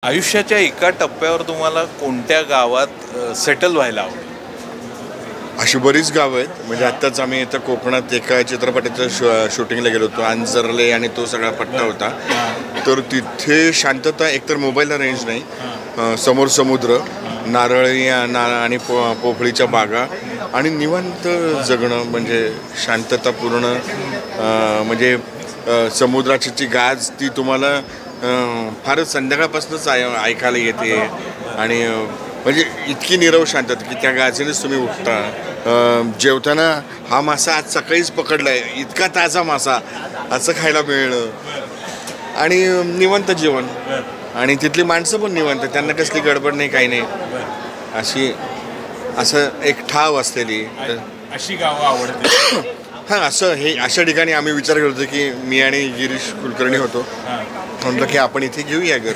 आयुष्याच्या एका टप्प्यावर तुम्हाला कोणत्या गावात सेटल व्हायला आवडेल? अशी बरीच गावं आहेत. म्हणजे आत्ताच आम्ही इथं कोकणात एका चित्रपटाचं शूटिंगला गेलो होतो. अंजरले आणि तो सगळा पट्टा होता. तर तिथे शांतता, एकतर मोबाईलला रेंज नाही, समोर समुद्र, नारळी आणि पोफळीच्या बागा आणि निवांत जगणं, म्हणजे शांतता पूर्ण. म्हणजे समुद्राची जी गाज ती तुम्हाला फारच संध्याकाळपासूनच ऐकायला येते. आणि म्हणजे इतकी नीरव शांतता की त्या गाजेनेच तुम्ही उठता. जेवताना हा मासा आज सकाळीच पकडला आहे, इतका ताजा मासा असं खायला मिळणं. आणि निवांत जेवण. आणि तिथली माणसं पण निवांत, त्यांना कसली गडबड नाही, काही नाही. असं एक ठाव असलेली अशी गावं आवडते. हां, अशा ठिकाणी आम्ही विचार करतो की मी आणि गिरीश कुलकर्णी होतो, म्हटलं की आपण इथे घेऊया घर.